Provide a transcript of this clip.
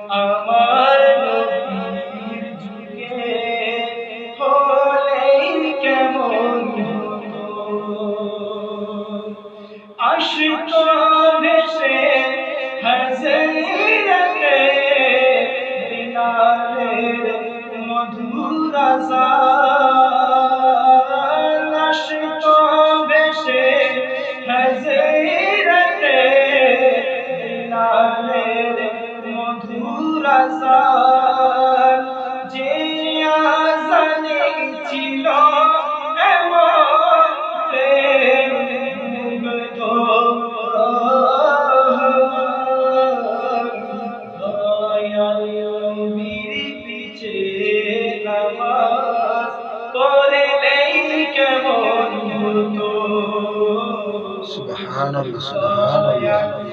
আমার নবীর যুগে হলেই কেমন হতো, আশিক দেশে হাজরাতে বিলালের মধুর আযান, আশিক দেশে হাজরাতে বিলালের মধুর আযান, যে আযানে ছিল এমন প্রেম মুগ্ধ দয়াল নবীর পিছে নামাজ পড়লেই কেমন হতো। সুবহানাল্লাহ, সুবহানাল্লাহ।